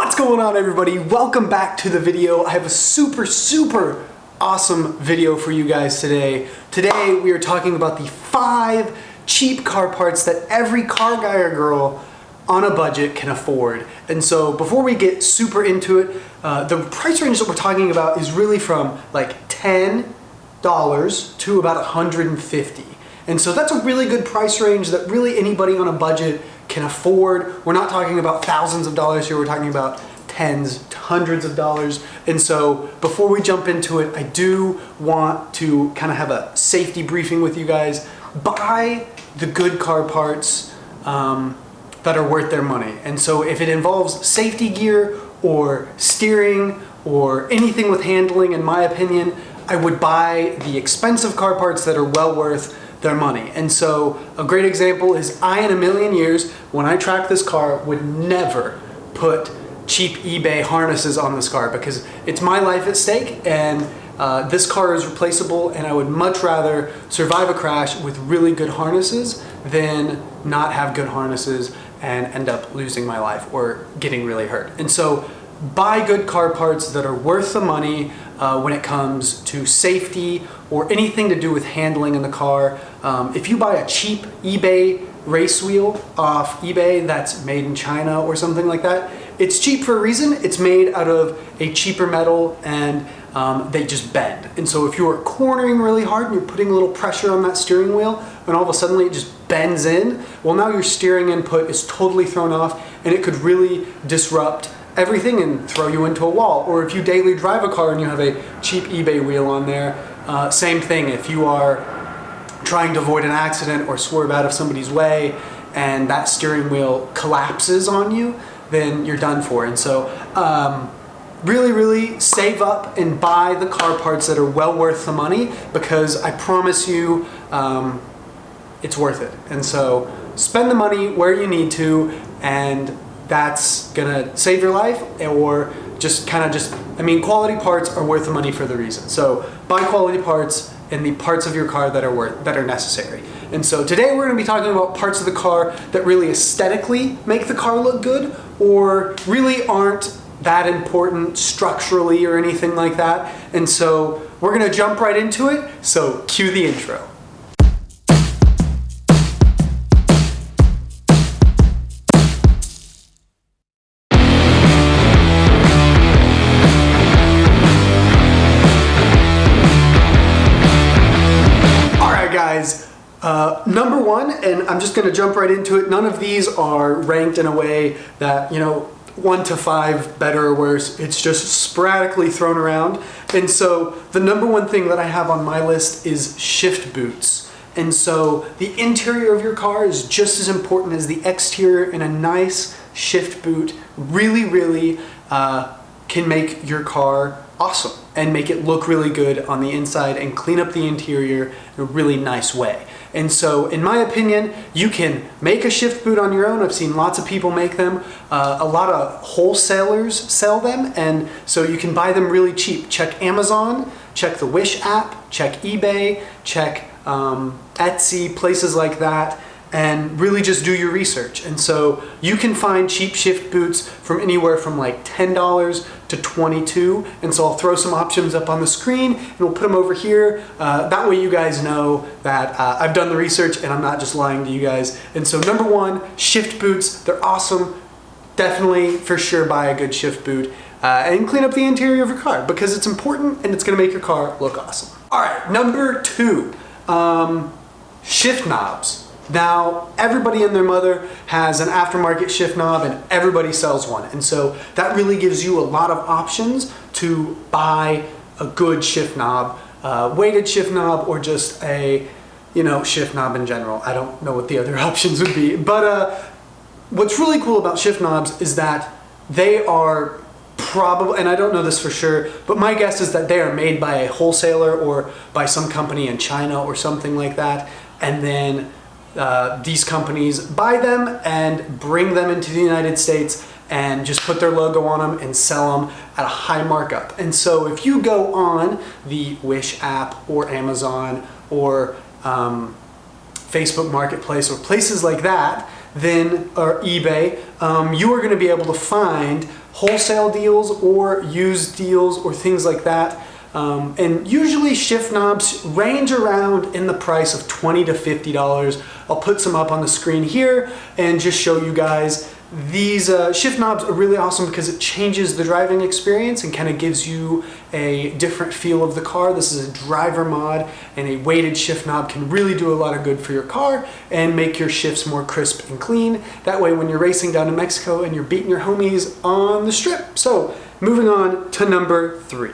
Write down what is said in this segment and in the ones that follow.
What's going on, everybody? Welcome back to the video. I have a super awesome video for you guys today. Today we are talking about the 5 cheap car parts that every car guy or girl on a budget can afford. And so before we get super into it, the price range that we're talking about is really from like $10 to about $150. And so that's a really good price range that really anybody on a budget can afford. We're not talking about thousands of dollars here, we're talking about tens to hundreds of dollars. And so before we jump into it, I do want to kind of have a safety briefing with you guys. Buy the good car parts that are worth their money. And so if it involves safety gear or steering or anything with handling, in my opinion, I would buy the expensive car parts that are well worth their money. And so a great example is I, in a million years, when I track this car, would never put cheap eBay harnesses on this car because it's my life at stake, and this car is replaceable, and I would much rather survive a crash with really good harnesses than not have good harnesses and end up losing my life or getting really hurt. And so buy good car parts that are worth the money when it comes to safety or anything to do with handling in the car. If you buy a cheap eBay race wheel off eBay that's made in China or something like that, it's cheap for a reason. It's made out of a cheaper metal, and they just bend. And so if you are cornering really hard and you're putting a little pressure on that steering wheel and all of a sudden it just bends in, well, now your steering input is totally thrown off and it could really disrupt everything and throw you into a wall. Or if you daily drive a car and you have a cheap eBay wheel on there, same thing. If you are trying to avoid an accident or swerve out of somebody's way and that steering wheel collapses on you, then you're done for. And so really save up and buy the car parts that are well worth the money, because I promise you it's worth it. And so spend the money where you need to, and that's gonna save your life, or I mean, quality parts are worth the money for the reason. So buy quality parts in the parts of your car that are necessary. And so today we're gonna be talking about parts of the car that really aesthetically make the car look good, or really aren't that important structurally or anything like that. And so we're gonna jump right into it. So cue the intro. Guys, number one, and I'm just going to jump right into it. None of these are ranked in a way that, 1 to 5 better or worse. It's just sporadically thrown around. And so the number one thing that I have on my list is shift boots. And so the interior of your car is just as important as the exterior, and a nice shift boot really can make your car awesome and make it look really good on the inside and clean up the interior in a really nice way. And so in my opinion, you can make a shift boot on your own. I've seen lots of people make them. A lot of wholesalers sell them, and so you can buy them really cheap. Check Amazon, check the Wish app, check eBay, check Etsy, places like that, and really just do your research. And so you can find cheap shift boots from anywhere from like $10 to $22. And so I'll throw some options up on the screen and we'll put them over here. That way you guys know that I've done the research and I'm not just lying to you guys. And so number one, shift boots. They're awesome. Definitely, for sure, buy a good shift boot and clean up the interior of your car, because it's important and it's gonna make your car look awesome. All right, number two, shift knobs. Now, everybody and their mother has an aftermarket shift knob, and everybody sells one. And so that really gives you a lot of options to buy a good shift knob, weighted shift knob, or just a, shift knob in general. I don't know what the other options would be. But what's really cool about shift knobs is that they are probably, and I don't know this for sure, but my guess is that they are made by a wholesaler or by some company in China or something like that. And then these companies buy them and bring them into the United States and just put their logo on them and sell them at a high markup. And so if you go on the Wish app or Amazon or Facebook Marketplace or places like that, then, or eBay, you are going to be able to find wholesale deals or used deals or things like that. And usually shift knobs range around in the price of $20 to $50. I'll put some up on the screen here and just show you guys. These shift knobs are really awesome because it changes the driving experience and kind of gives you a different feel of the car. This is a driver mod, and a weighted shift knob can really do a lot of good for your car and make your shifts more crisp and clean. That way when you're racing down to Mexico and you're beating your homies on the strip. So moving on to number 3.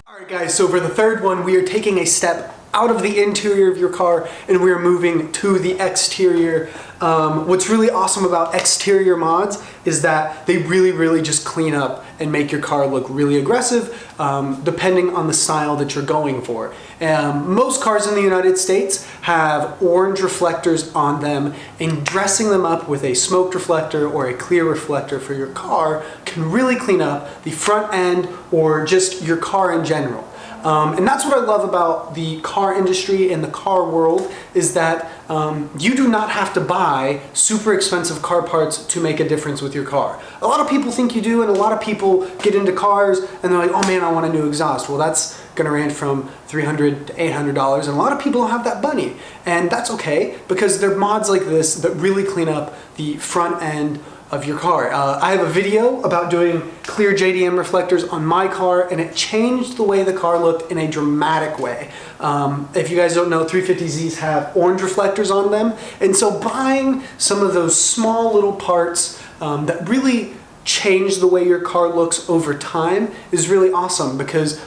All right guys, so for the third one, we are taking a step out of the interior of your car and we're moving to the exterior. What's really awesome about exterior mods is that they really just clean up and make your car look really aggressive, depending on the style that you're going for. Most cars in the United States have orange reflectors on them, and dressing them up with a smoked reflector or a clear reflector for your car can really clean up the front end or just your car in general. And that's what I love about the car industry and the car world, is that you do not have to buy super expensive car parts to make a difference with your car. A lot of people think you do, and a lot of people get into cars and they're like, oh man, I want a new exhaust. Well, that's gonna range from $300 to $800, and a lot of people don't have that money. And that's okay, because there are mods like this that really clean up the front end of your car. I have a video about doing clear JDM reflectors on my car, and it changed the way the car looked in a dramatic way. If you guys don't know, 350Zs have orange reflectors on them, and so buying some of those small little parts that really change the way your car looks over time is really awesome, because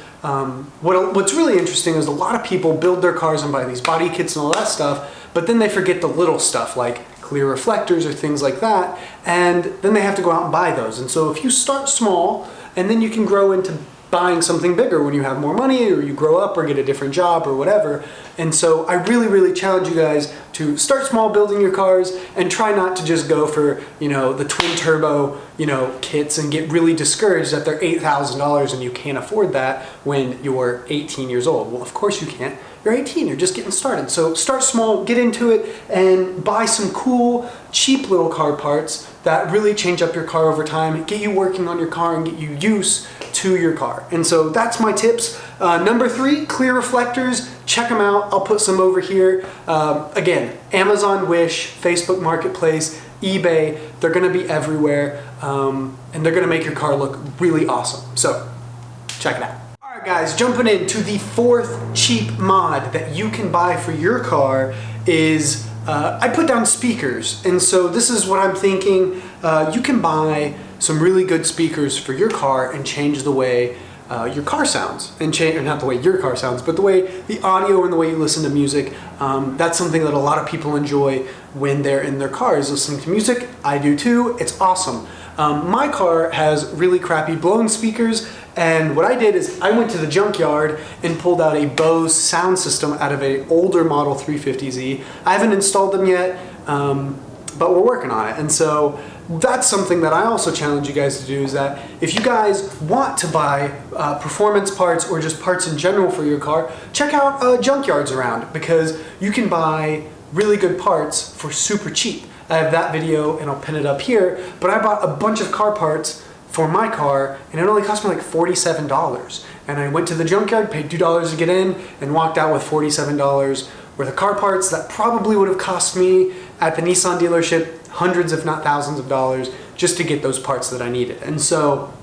what's really interesting is a lot of people build their cars and buy these body kits and all that stuff, but then they forget the little stuff like clear reflectors or things like that, and then they have to go out and buy those. And so if you start small, and then you can grow into buying something bigger when you have more money, or you grow up or get a different job or whatever. And so I really challenge you guys to start small building your cars, and try not to just go for, you know, the twin turbo, you know, kits and get really discouraged that they're $8,000 and you can't afford that when you're 18 years old. Well, of course you can't. You're 18, you're just getting started. So start small, get into it, and buy some cool, cheap little car parts that really change up your car over time, get you working on your car and get you used to your car. And so that's my tips. Number 3, clear reflectors. Check them out. I'll put some over here. Again, Amazon, Wish, Facebook Marketplace, eBay, they're gonna be everywhere, and they're gonna make your car look really awesome. So check it out. Alright guys, jumping into the 4th cheap mod that you can buy for your car is, I put down speakers. And so this is what I'm thinking. You can buy some really good speakers for your car and change the way your car sounds, and change, not the way your car sounds, but the way the audio and the way you listen to music. That's something that a lot of people enjoy when they're in their cars listening to music. I do too. It's awesome. My car has really crappy blown speakers, and what I did is I went to the junkyard and pulled out a Bose sound system out of an older model 350Z. I haven't installed them yet, but we're working on it. And so that's something that I also challenge you guys to do, is that if you guys want to buy performance parts or just parts in general for your car, check out junkyards around, because you can buy really good parts for super cheap. I have that video and I'll pin it up here, but I bought a bunch of car parts for my car and it only cost me like $47. And I went to the junkyard, paid $2 to get in, and walked out with $47 worth of car parts that probably would have cost me at the Nissan dealership hundreds if not thousands of dollars just to get those parts that I needed. And so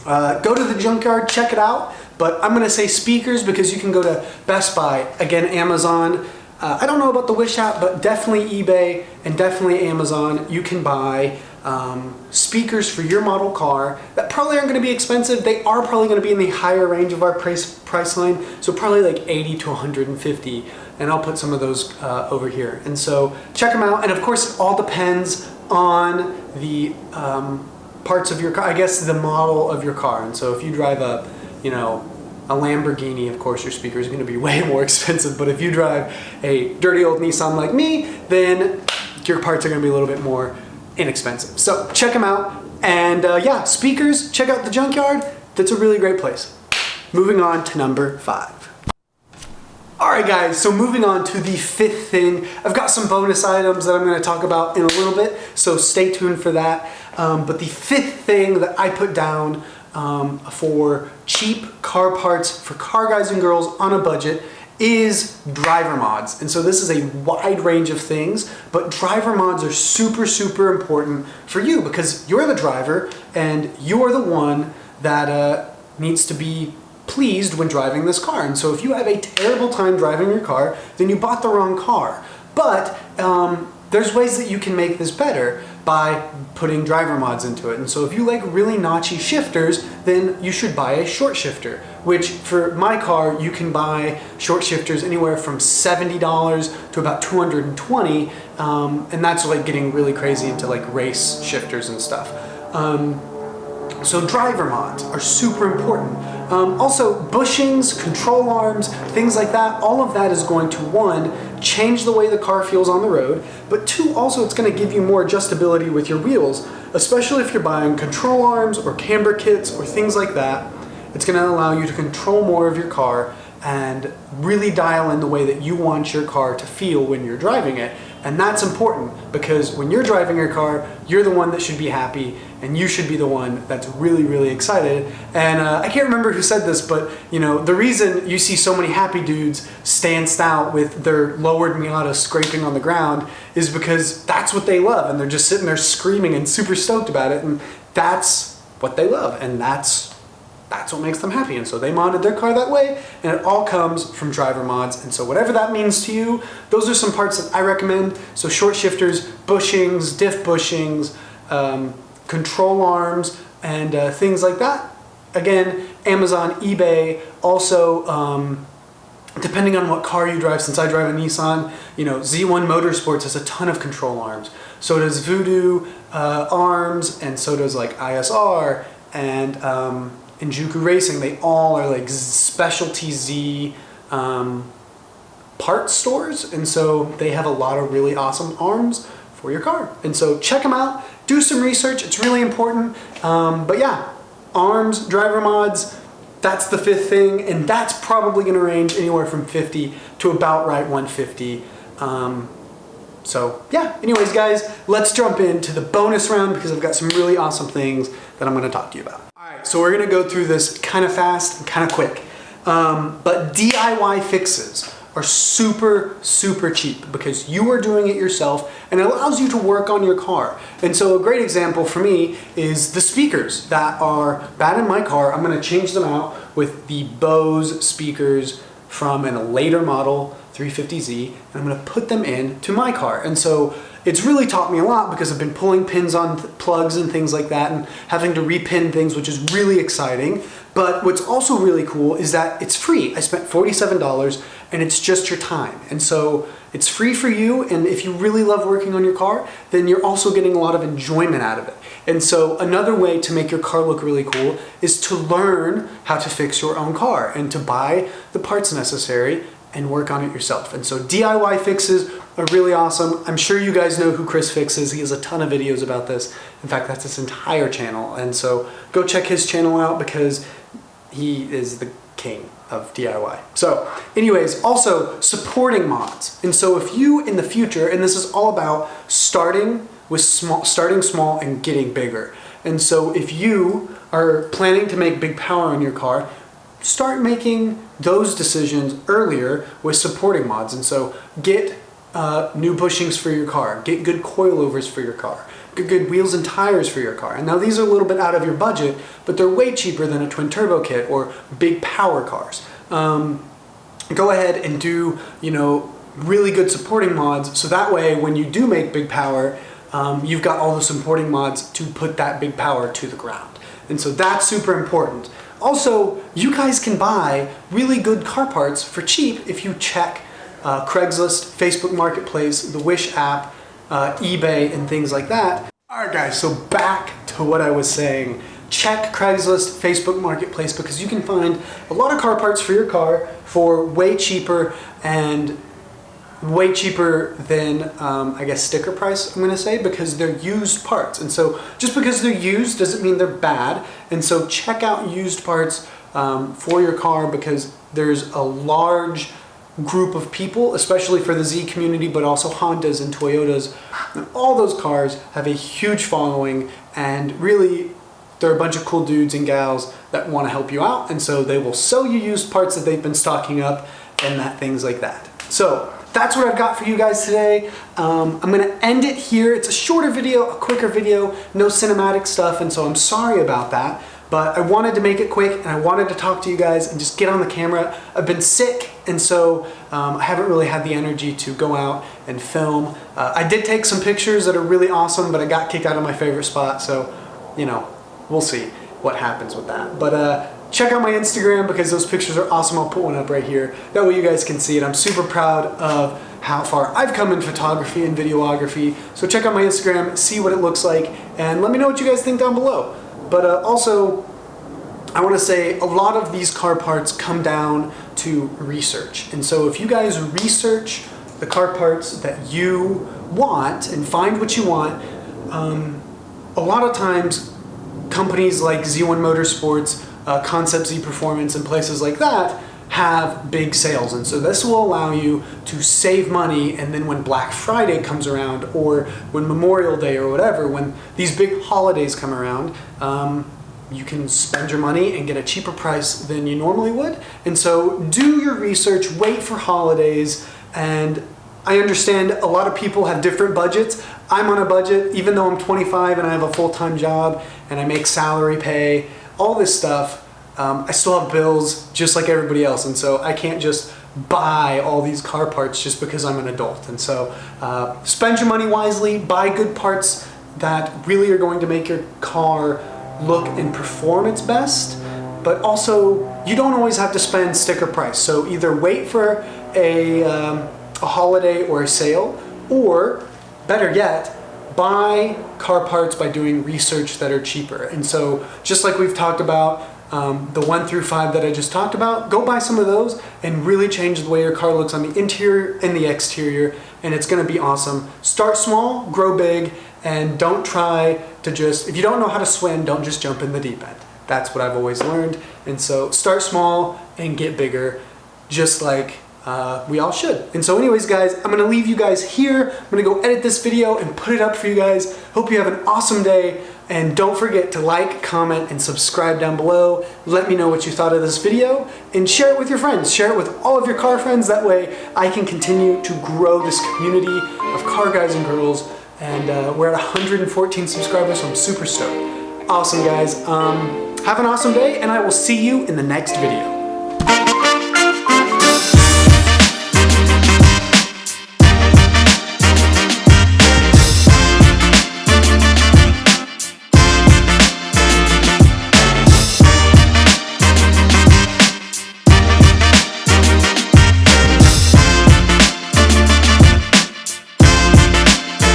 go to the junkyard, check it out, but I'm gonna say speakers because you can go to Best Buy, again Amazon, I don't know about the Wish app, but definitely eBay and definitely Amazon. You can buy speakers for your model car that probably aren't going to be expensive. They are probably going to be in the higher range of our price line, so probably like 80 to 150, and I'll put some of those over here. And so check them out, and of course it all depends on the parts of your car, I guess the model of your car. And so if you drive a, you know, a Lamborghini, of course your speaker is going to be way more expensive, but if you drive a dirty old Nissan like me, then your parts are going to be a little bit more inexpensive. So check them out, and yeah, speakers, check out the junkyard. That's a really great place. Moving on to number 5. Alright guys, so moving on to the 5th thing. I've got some bonus items that I'm going to talk about in a little bit, so stay tuned for that. But the fifth thing that I put down for cheap car parts for car guys and girls on a budget is driver mods. And so this is a wide range of things, but driver mods are super, super important for you because you're the driver and you're the one that needs to be pleased when driving this car. And so if you have a terrible time driving your car, then you bought the wrong car. But there's ways that you can make this better by putting driver mods into it. And so if you like really notchy shifters, then you should buy a short shifter, which for my car, you can buy short shifters anywhere from $70 to about $220. And that's like getting really crazy into like race shifters and stuff. So driver mods are super important. Also bushings, control arms, things like that, all of that is going to, one, change the way the car feels on the road, but two, also it's going to give you more adjustability with your wheels, especially if you're buying control arms or camber kits or things like that. It's going to allow you to control more of your car and really dial in the way that you want your car to feel when you're driving it. And that's important because when you're driving your car, you're the one that should be happy and you should be the one that's really, really excited. And I can't remember who said this, but you know, the reason you see so many happy dudes stanced out with their lowered Miata scraping on the ground is because that's what they love. And they're just sitting there screaming and super stoked about it. And that's what they love. And that's what makes them happy. And so they modded their car that way, and it all comes from driver mods. And so whatever that means to you, those are some parts that I recommend. So short shifters, bushings, diff bushings, control arms, and things like that. Again, Amazon, eBay, also depending on what car you drive, since I drive a Nissan, you know, Z1 Motorsports has a ton of control arms. So does Voodoo arms, and so does like ISR, and Injuku Racing. They all are like specialty Z parts stores, and so they have a lot of really awesome arms for your car. And so check them out, do some research, it's really important. But yeah, arms, driver mods, that's the fifth thing, and that's probably gonna range anywhere from 50 to about right 150. So yeah, anyways guys, let's jump into the bonus round because I've got some really awesome things that I'm gonna talk to you about. Alright, so we're gonna go through this kind of fast and kind of quick. But DIY fixes are super, super cheap because you are doing it yourself and it allows you to work on your car. And so a great example for me is the speakers that are bad in my car. I'm gonna change them out with the Bose speakers from a later model 350Z, and I'm gonna put them into my car. And so it's really taught me a lot because I've been pulling pins on plugs and things like that and having to repin things, which is really exciting. But what's also really cool is that it's free. I spent $47 and it's just your time. And so it's free for you, and if you really love working on your car, then you're also getting a lot of enjoyment out of it. And so another way to make your car look really cool is to learn how to fix your own car and to buy the parts necessary and work on it yourself. And so DIY fixes are really awesome. I'm sure you guys know who Chris Fix is. He has a ton of videos about this. In fact, that's his entire channel. And so go check his channel out because he is the king of DIY. So anyways, also supporting mods. And so if you in the future, and this is all about starting small and getting bigger. And so if you are planning to make big power on your car, start making those decisions earlier with supporting mods. And so get new bushings for your car, get good coilovers for your car, get good wheels and tires for your car. And now these are a little bit out of your budget, but they're way cheaper than a twin turbo kit or big power cars. Go ahead and do, you know, really good supporting mods, so that way when you do make big power, you've got all the supporting mods to put that big power to the ground. And so that's super important. Also, you guys can buy really good car parts for cheap if you check Craigslist, Facebook Marketplace, the Wish app, eBay, and things like that. Alright guys, so back to what I was saying. Check Craigslist, Facebook Marketplace, because you can find a lot of car parts for your car for way cheaper, and way cheaper than, I guess, sticker price, I'm gonna say, because they're used parts. And so just because they're used doesn't mean they're bad. And so check out used parts for your car, because there's a large group of people, especially for the Z community, but also Hondas and Toyotas. And all those cars have a huge following, and really they're a bunch of cool dudes and gals that want to help you out, and so they will sell you used parts that they've been stocking up and things like that. So that's what I've got for you guys today. I'm gonna end it here. It's a shorter video, a quicker video, no cinematic stuff, and so I'm sorry about that. But I wanted to make it quick, and I wanted to talk to you guys and just get on the camera. I've been sick, and so I haven't really had the energy to go out and film. I did take some pictures that are really awesome, but I got kicked out of my favorite spot, so, you know, we'll see what happens with that. But check out my Instagram because those pictures are awesome. I'll put one up right here. That way you guys can see it. I'm super proud of how far I've come in photography and videography. So check out my Instagram, see what it looks like, and let me know what you guys think down below. But also, I want to say a lot of these car parts come down to research. And so if you guys research the car parts that you want and find what you want, a lot of times companies like Z1 Motorsports, Concept Z Performance, and places like that have big sales. And so this will allow you to save money, and then when Black Friday comes around, or when Memorial Day or whatever, when these big holidays come around, you can spend your money and get a cheaper price than you normally would. And so do your research, wait for holidays, and I understand a lot of people have different budgets. I'm on a budget, even though I'm 25 and I have a full-time job and I make salary pay, all this stuff. I still have bills just like everybody else, and so I can't just buy all these car parts just because I'm an adult. And so spend your money wisely, buy good parts that really are going to make your car look and perform its best, but also you don't always have to spend sticker price. So either wait for a holiday or a sale, or better yet, buy car parts by doing research that are cheaper. And so just like we've talked about, the 1 through 5 that I just talked about, go buy some of those and really change the way your car looks on the interior and the exterior, and it's going to be awesome. Start small, grow big, and don't try to just, if you don't know how to swim, don't just jump in the deep end. That's what I've always learned. And so start small and get bigger, just like we all should. And so anyways, guys, I'm going to leave you guys here. I'm going to go edit this video and put it up for you guys. Hope you have an awesome day. And don't forget to like, comment, and subscribe down below. Let me know what you thought of this video, and share it with your friends. Share it with all of your car friends. That way I can continue to grow this community of car guys and girls. And we're at 114 subscribers, so I'm super stoked. Awesome, guys. Have an awesome day, and I will see you in the next video.